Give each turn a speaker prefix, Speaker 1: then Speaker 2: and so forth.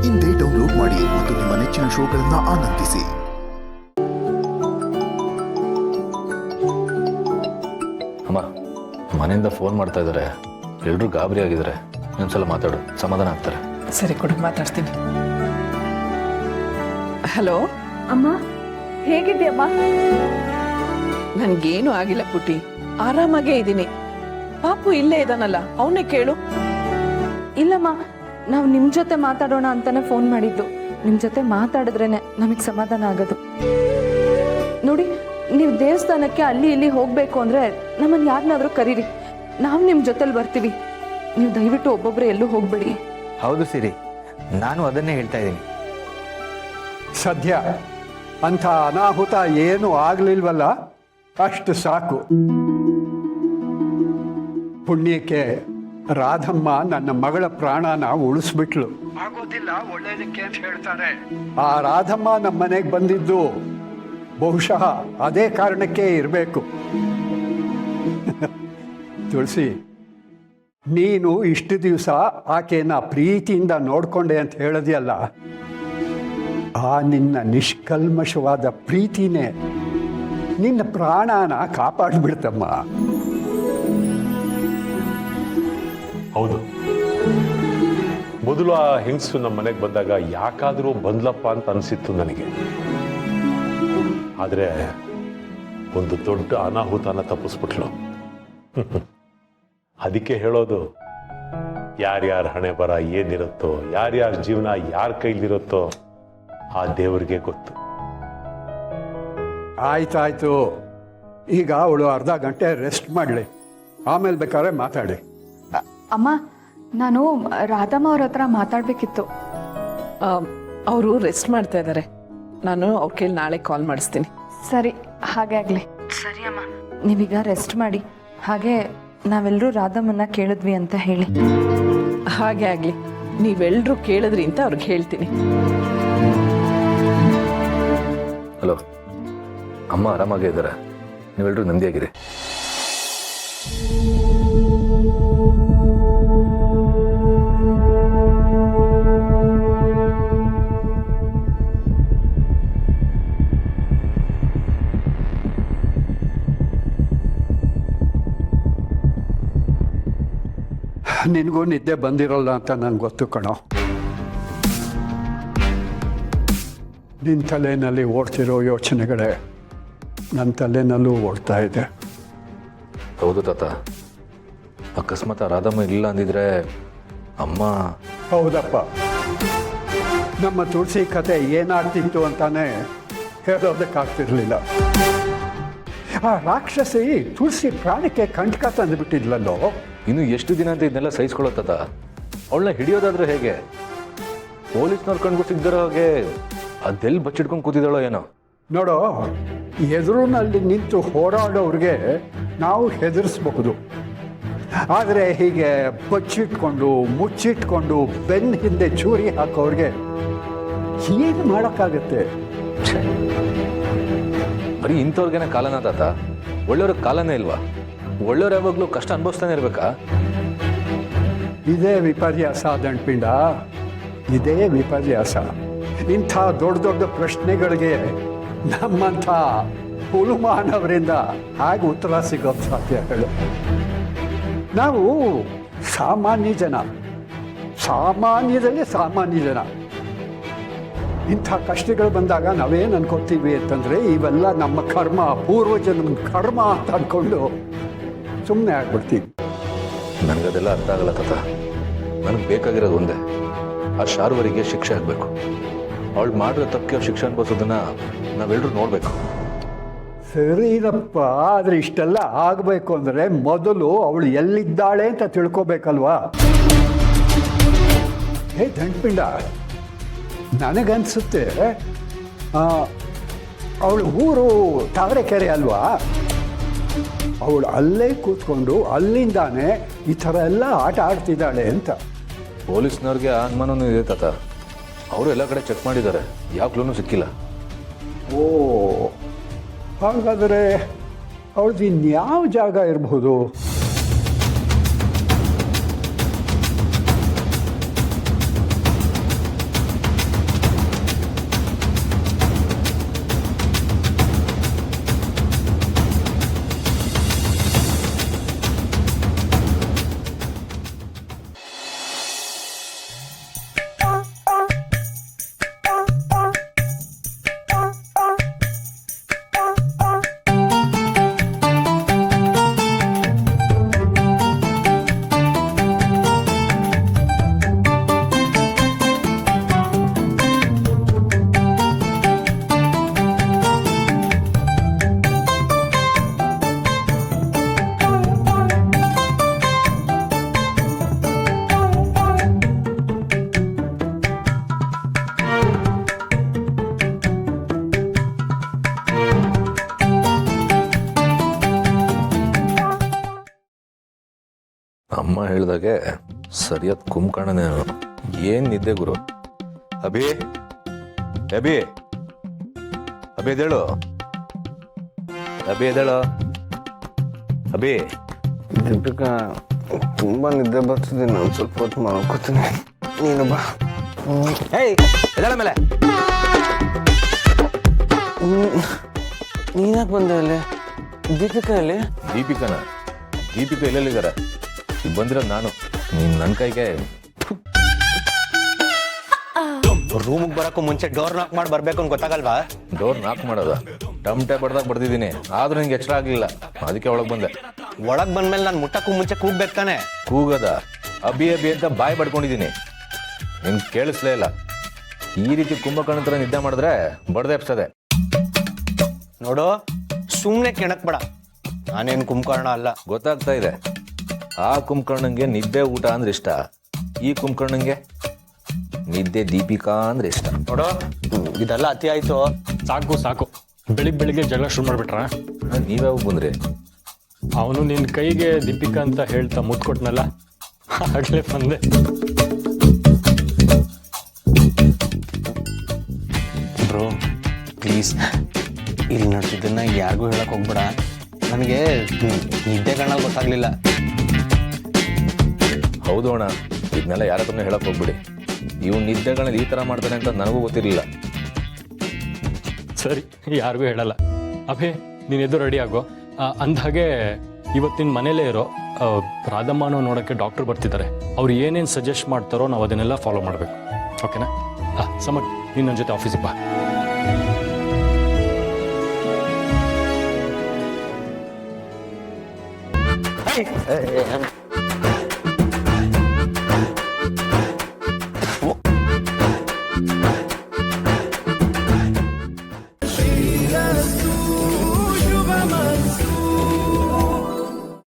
Speaker 1: ಇಂದೇ ಡೌನ್ಲೋಡ್ ಮಾಡಿ ಮತ್ತು ನಿಮ್ಮ ನೆಚ್ಚಿನ ಶೋಗಳನ್ನು ಆನಂದಿಸಿ.
Speaker 2: ಅಮ್ಮ, ಮನೆಯಿಂದ ಫೋನ್ ಮಾಡ್ತಾ ಇದ್ದಾರೆ, ಎಲ್ಲರೂ ಗಾಬರಿ ಆಗಿದ್ದಾರೆ. ಇನ್ನೊಂದ್ಸಲ ಮಾತಾಡು, ಸಮಾಧಾನ ಆಗ್ತಾರೆ.
Speaker 3: ಸರಿ ಕೊಡು, ಮಾತಾಡ್ತೀನಿ. ಹಲೋ
Speaker 4: ಅಮ್ಮ, ಹೇಗಿದ್ಯಮ್ಮ?
Speaker 3: ನನ್ಗೇನು ಆಗಿಲ್ಲ ಪುಟಿ, ಆರಾಮಾಗೇ ಇದ್ದೀನಿ. ಪಾಪು ಇಲ್ಲೇ ಇದಾನಲ್ಲ, ಅವನೇ ಕೇಳು.
Speaker 4: ಇಲ್ಲಮ್ಮ, ನಾವು ನಿಮ್ ಜೊತೆ ಮಾತಾಡೋಣ ಅಂತಾನೆ ಫೋನ್ ಮಾಡಿದ್ದು. ನಿಮ್ ಜೊತೆ ಮಾತಾಡಿದ್ರೇನೆ ನಮಗ್ ಸಮಾಧಾನ ಆಗೋದು. ನೋಡಿ, ನೀವು ದೇವಸ್ಥಾನಕ್ಕೆ ಅಲ್ಲಿ ಇಲ್ಲಿ ಹೋಗ್ಬೇಕು ಅಂದ್ರೆ ನಮ್ಮನ್ನ ಯಾರನ್ನಾದ್ರೂ ಕರೀರಿ, ನಾವು ನಿಮ್ ಜೊತೆಲಿ ಬರ್ತೀವಿ. ನೀವು ದಯವಿಟ್ಟು ಒಬ್ಬೊಬ್ರೆ ಎಲ್ಲೂ ಹೋಗ್ಬೇಡಿ.
Speaker 5: ಹೌದು ಸಿರಿ, ನಾನು ಅದನ್ನೇ ಹೇಳ್ತಾ ಇದ್ದೀನಿ.
Speaker 6: ಸದ್ಯ ಅಂಥ ಅನಾಹುತ ಏನು ಆಗ್ಲಿಲ್ವಲ್ಲ, ಅಷ್ಟು ಸಾಕು. ಪುಣ್ಯಕ್ಕೆ ರಾಧಮ್ಮ ನನ್ನ ಮಗಳ ಪ್ರಾಣನ ಉಳಿಸ್ಬಿಟ್ಲು. ಆಗೋದಿಲ್ಲ ಒಳ್ಳೇದಕ್ಕೆ ಅಂತ ಹೇಳ್ತಾರೆ. ಆ ರಾಧಮ್ಮ ನಮ್ಮ ಮನೆಗೆ ಬಂದಿದ್ದು ಬಹುಶಃ ಅದೇ ಕಾರಣಕ್ಕೆ ಇರಬೇಕು. ತುಳಸಿ, ನೀನು ಇಷ್ಟು ದಿವಸ ಆಕೆನ ಪ್ರೀತಿಯಿಂದ ನೋಡ್ಕೊಂಡೆ ಅಂತ ಹೇಳಿದ್ಯಲ್ಲ, ಆ ನಿನ್ನ ನಿಷ್ಕಲ್ಮಶವಾದ ಪ್ರೀತಿನೇ ನಿನ್ನ ಪ್ರಾಣನ ಕಾಪಾಡಿಬಿಡ್ತಮ್ಮ.
Speaker 7: ಹೌದು, ಮೊದಲು ಆ ಹೆಂಗಸು ನಮ್ಮ ಮನೆಗೆ ಬಂದಾಗ ಯಾಕಾದರೂ ಬಂದ್ಲಪ್ಪ ಅಂತ ಅನಿಸಿತ್ತು ನನಗೆ. ಆದರೆ ಒಂದು ದೊಡ್ಡ ಅನಾಹುತನ ತಪ್ಪಿಸ್ಬಿಟ್ಲು. ಅದಕ್ಕೆ ಹೇಳೋದು, ಯಾರ್ಯಾರ ಹಣೆ ಬರ ಏನಿರುತ್ತೋ, ಯಾರ್ಯಾರ ಜೀವನ ಯಾರ ಕೈಲಿರುತ್ತೋ ಆ ದೇವರಿಗೆ ಗೊತ್ತು.
Speaker 6: ಆಯ್ತಾಯ್ತು, ಈಗ ಅವಳು ಅರ್ಧ ಗಂಟೆ ರೆಸ್ಟ್ ಮಾಡಲಿ, ಆಮೇಲೆ ಬೇಕಾದ್ರೆ ಮಾತಾಡಿ.
Speaker 4: ಅಮ್ಮ, ನಾನು ರಾಧಮ್ಮ ಅವ್ರ ಹತ್ರ ಮಾತಾಡ್ಬೇಕಿತ್ತು.
Speaker 3: ಅವರು ರೆಸ್ಟ್ ಮಾಡ್ತಾ ಇದ್ದಾರೆ. ನಾನು ಅವ್ರ ಕೈಲಿ ನಾಳೆ ಕಾಲ್ ಮಾಡಿಸ್ತೀನಿ.
Speaker 4: ಸರಿ, ಹಾಗೆ ಆಗ್ಲಿ. ಸರಿ ಅಮ್ಮ, ನೀವೀಗ ರೆಸ್ಟ್ ಮಾಡಿ. ಹಾಗೆ ನಾವೆಲ್ಲರೂ ರಾಧಮ್ಮನ್ನ ಕೇಳಿದ್ವಿ ಅಂತ ಹೇಳಿ.
Speaker 3: ಹಾಗೆ ಆಗ್ಲಿ, ನೀವೆಲ್ಲರೂ ಕೇಳಿದ್ರಿ ಅಂತ ಅವ್ರಿಗೆ ಹೇಳ್ತೀನಿ.
Speaker 2: ಹಲೋ, ಅಮ್ಮ ಆರಾಮಾಗೇ ಇದ್ದಾರೆ, ನೀವೆಲ್ಲರೂ ನೆಮ್ಮದಿಯಾಗಿರಿ.
Speaker 6: ನಿನಗೂ ನಿದ್ದೆ ಬಂದಿರೋಲ್ಲ ಅಂತ ನಂಗೆ ಗೊತ್ತು ಕಣೋ. ನಿನ್ನ ತಲೆಯಲ್ಲಿ ಓಡ್ತಿರೋ ಯೋಚನೆಗಳೇ ನನ್ನ ತಲೆನಲ್ಲೂ ಓಡ್ತಾ ಇದೆ.
Speaker 2: ಹೌದು ತಾತ, ಅಕಸ್ಮಾತ್ ರಾಧಮ್ಮ ಇಲ್ಲ ಅಂದಿದ್ರೆ ಅಮ್ಮ.
Speaker 6: ಹೌದಪ್ಪ, ನಮ್ಮ ತುಳಸಿ ಕತೆ ಏನಾಗ್ತಿತ್ತು ಅಂತಾನೆ ಹೇಳೋದಕ್ಕಾಗ್ತಿರ್ಲಿಲ್ಲ. ಆ ರಾಕ್ಷಸಿ ತುಳಸಿ ಪ್ರಾಣಕ್ಕೆ ಕಂಟಕ ತಂದುಬಿಟ್ಟಿದ್ಲಲ್ಲೋ.
Speaker 2: ಇನ್ನು ಎಷ್ಟು ದಿನ ಅಂತ ಇದನ್ನೆಲ್ಲ ಸಹಿಸ್ಕೊಳ್ಳೋ ತಾತ? ಅವಳನ್ನ ಹಿಡಿಯೋದಾದ್ರೆ ಹೇಗೆ? ಪೊಲೀಸ್ನವ್ರ ಕಣ್ಗೂ ಸಿಗ್ದಿರೋ ಹಾಗೆ ಅದೆಲ್ಲಿ ಬಚ್ಚಿಡ್ಕೊಂಡು ಕೂತಿದ್ದಾಳೋ ಏನೋ.
Speaker 6: ನೋಡೋ, ಎದುರಿನಲ್ಲಿ ನಿಂತು ಹೋರಾಡೋರಿಗೆ ನಾವು ಹೆದರಿಸ್ಬಹುದು, ಆದರೆ ಹೀಗೆ ಬಚ್ಚಿಟ್ಕೊಂಡು ಮುಚ್ಚಿಟ್ಕೊಂಡು ಬೆನ್ನ ಹಿಂದೆ ಚೂರಿ ಹಾಕೋರಿಗೆ ಏನು ಮಾಡೋಕ್ಕಾಗತ್ತೆ?
Speaker 2: ಬರೀ ಇಂಥವ್ರಿಗೇನೆ ಕಾಲನ ತಾತ? ಒಳ್ಳೆಯವ್ರಿಗೆ ಕಾಲನೇ ಇಲ್ವಾ? ಒಳ್ಳೆಯವ್ರು ಯಾವಾಗಲೂ ಕಷ್ಟ ಅನುಭವಿಸ್ತಾನೆ ಇರ್ಬೇಕಾ?
Speaker 6: ಇದೇ ವಿಪರ್ಯಾಸ ದಂಡ್ಪಿಂಡ, ಇದೇ ವಿಪರ್ಯಾಸ. ಇಂಥ ದೊಡ್ಡ ದೊಡ್ಡ ಪ್ರಶ್ನೆಗಳಿಗೆ ನಮ್ಮಂಥ ಹುಲುಮಾನವರಿಂದ ಹಾಗೆ ಉತ್ತರ ಸಿಗೋದು ಸಾಧ್ಯ ಹೇಳು? ನಾವು ಸಾಮಾನ್ಯ ಜನ, ಸಾಮಾನ್ಯದಲ್ಲಿ ಸಾಮಾನ್ಯ ಜನ. ಇಂಥ ಕಷ್ಟಗಳು ಬಂದಾಗ ನಾವೇನು ಅನ್ಕೋತೀವಿ ಅಂತಂದರೆ ಇವೆಲ್ಲ ನಮ್ಮ ಕರ್ಮ, ಪೂರ್ವಜನ್ಮ ಕರ್ಮ ಅಂತ ಅಂದ್ಕೊಂಡು ಸುಮ್ಮನೆ ಆಗ್ಬಿಡ್ತೀವಿ.
Speaker 2: ನನಗದೆಲ್ಲ ಅರ್ಥ ಆಗಲ್ಲ ತಾತ. ನನಗೆ ಬೇಕಾಗಿರೋದು ಒಂದೇ, ಆ ಶಾರ್ವರಿಗೆ ಶಿಕ್ಷೆ ಆಗಬೇಕು. ಅವಳು ಮಾಡಿರೋ ತಪ್ಪಿಗೆ ಅವ್ರು ಶಿಕ್ಷೆ ಅನ್ಭವಿಸೋದನ್ನ ನಾವೆಲ್ಲರೂ ನೋಡಬೇಕು.
Speaker 6: ಸರಿನಪ್ಪ, ಆದರೆ ಇಷ್ಟೆಲ್ಲ ಆಗಬೇಕು ಅಂದರೆ ಮೊದಲು ಅವಳು ಎಲ್ಲಿದ್ದಾಳೆ ಅಂತ ತಿಳ್ಕೊಬೇಕಲ್ವಾ? ಹೇ ದಂಡ್ಪಿಂಡ, ನನಗನ್ಸುತ್ತೆ ಅವಳು ಊರು ತಾವರೆಕೆರೆ ಅಲ್ವಾ? ಅವಳು ಅಲ್ಲೇ ಕೂತ್ಕೊಂಡು ಅಲ್ಲಿಂದಾನೆ ಈ ಥರ ಎಲ್ಲ ಆಟ ಆಡ್ತಿದ್ದಾಳೆ ಅಂತ.
Speaker 2: ಪೊಲೀಸ್ನವ್ರಿಗೆ ಆ ಅನುಮಾನನೂ ಇದೆ ತಾತ. ಅವರು ಎಲ್ಲ ಕಡೆ ಚೆಕ್ ಮಾಡಿದ್ದಾರೆ, ಯಾವ ಕ್ಲೂನೂ ಸಿಕ್ಕಿಲ್ಲ.
Speaker 6: ಓ, ಹಾಗಾದರೆ ಅವಳದು ಇನ್ಯಾವ ಜಾಗ ಇರಬಹುದು?
Speaker 2: ಹೇಳ್ದಾಗೆ ಸರಿಯಾದ ಕುಂಕರ್ಣನೇ ಏನ್ ನಿದ್ದೆ ಗುರು. ಅಭಿ ಅಭಿ ಅಭಿ ಎದ್ದೇಳು, ಅಭಿ ಎದ್ದೇಳು, ಅಭಿ.
Speaker 8: ದೀಪಿಕಾ ತುಂಬಾ ನಿದ್ದೆ ಬರ್ತಿದೆ, ನಾನು ಸ್ವಲ್ಪ ಹೊತ್ತು ಮಾಡ್ಕೋತೀನಿ, ನೀನು ಬಾ.
Speaker 2: ಏಯ್ ಎದ್ದೇಳ ಮೇಲೆ.
Speaker 8: ನೀನಾಕ್ ಬಂದೆ ಅಲ್ಲಿ? ದೀಪಿಕಾ ಅಲ್ಲಿ?
Speaker 2: ದೀಪಿಕಾ ಎಲ್ಲೆಲ್ಲಿದ್ದಾರೆ? ಈಗ ಬಂದಿರೋದು ನಾನು. ನೀನ್ ನನ್ನ ಕೈಗೆ
Speaker 5: ರೂಮಿಗೆ ಬರೋಕ್ಕೂ ಮುಂಚೆ ಡೋರ್ ನಾಕ್ ಮಾಡಿ ಬರ್ಬೇಕು ಅಂತ ಗೊತ್ತಾಗಲ್ವಾ?
Speaker 2: ಡೋರ್ ನಾಕ್ ಮಾಡೋದ ಟಮಟೆ ಬಡ್ದಾಗ ಬಡ್ದಿದ್ದೀನಿ, ಆದ್ರೂ ನಿಂಗೆ ಎಚ್ಚರ ಆಗ್ಲಿಲ್ಲ, ಅದಕ್ಕೆ ಒಳಗೆ ಬಂದೆ.
Speaker 5: ಒಳಗೆ ಬಂದ್ಮೇಲೆ ನಾನು ಮುಟ್ಟಕ್ಕೂ ಮುಂಚೆ ಕೂಗ್ಬೇಕು ತಾನೆ?
Speaker 2: ಕೂಗದ ಅಭಿ ಅಭಿ ಅಂತ ಬಾಯಿ ಪಡ್ಕೊಂಡಿದ್ದೀನಿ, ನಿನ್ಗೆ ಕೇಳಿಸ್ಲೇ ಇಲ್ಲ. ಈ ರೀತಿ ಕುಂಭಕರ್ಣ ಹತ್ರ ನಿದ್ದೆ ಮಾಡಿದ್ರೆ ಬಡ್ದೆ ಎಪ್ಸದೆ.
Speaker 5: ನೋಡು, ಸುಮ್ಮನೆ ಕೆಣಕ್ ಬೇಡ, ನಾನೇನು ಕುಂಭಕರ್ಣ ಅಲ್ಲ.
Speaker 2: ಗೊತ್ತಾಗ್ತಾ ಇದೆ. ಆ ಕುಂಭಕರ್ಣಂಗೆ ನಿದ್ದೆ ಊಟ ಅಂದ್ರೆ ಇಷ್ಟ, ಈ ಕುಂಭಕರ್ಣಂಗೆ ನಿದ್ದೆ ದೀಪಿಕಾ ಅಂದ್ರೆ ಇಷ್ಟ.
Speaker 5: ನೋಡು, ಇದೆಲ್ಲ ಅತಿ ಆಯ್ತು.
Speaker 9: ಸಾಕು ಬೆಳಿಗ್ಗೆ ಜಗಳ ಶುರು ಮಾಡ್ಬಿಟ್ರ?
Speaker 2: ನೀವ್ಯಾವಾಗ ಬಂದ್ರಿ?
Speaker 9: ಅವನು ನಿನ್ನ ಕೈಗೆ ದೀಪಿಕಾ ಅಂತ ಹೇಳ್ತಾ ಮುತ್ಕೊಟ್ನಲ್ಲ, ಆಗ್ಲೇ ಬಂದೆ.
Speaker 5: ಬ್ರೋ ಪ್ಲೀಸ್, ಇಲ್ಲಿ ನಡೆಸಿದ್ದನ್ನ ಯಾರಿಗೂ ಹೇಳಕ್ ಹೋಗ್ಬೇಡ. ನನಗೆ ನಿದ್ದೆ ಕಣ್ಣಲ್ಲಿ ಗೊತ್ತಾಗ್ಲಿಲ್ಲ.
Speaker 2: ಹೌದು ಅಣ್ಣ, ಇದನ್ನೆಲ್ಲ ಯಾರ ಹತ್ರನೇ ಹೇಳಕ್ ಹೋಗ್ಬಿಡಿ. ಇವ್ ನಿದ್ದೆಗಳನ್ನ ಈ ತರ ಮಾಡ್ತಾನೆ ಅಂತ ನನಗೂ ಗೊತ್ತಿರಲಿಲ್ಲ.
Speaker 9: ಸರಿ, ಯಾರಿಗೂ ಹೇಳಲ್ಲ. ಅಭಿ, ನೀನು ಎದ್ದು ರೆಡಿ ಆಗೋ. ಅಂದ್ಹಾಗೆ ಇವತ್ತಿನ ಮನೇಲೇ ಇರೋ. ರಾಧಮ್ಮನೂ ನೋಡೋಕ್ಕೆ ಡಾಕ್ಟರ್ ಬರ್ತಿದ್ದಾರೆ. ಅವ್ರು ಏನೇನು ಸಜೆಸ್ಟ್ ಮಾಡ್ತಾರೋ ನಾವು ಅದನ್ನೆಲ್ಲ ಫಾಲೋ ಮಾಡಬೇಕು. ಓಕೆನಾ? ಸಮರ್, ನೀನು ನನ್ನ ಜೊತೆ ಆಫೀಸಿಗೆ ಬಾ.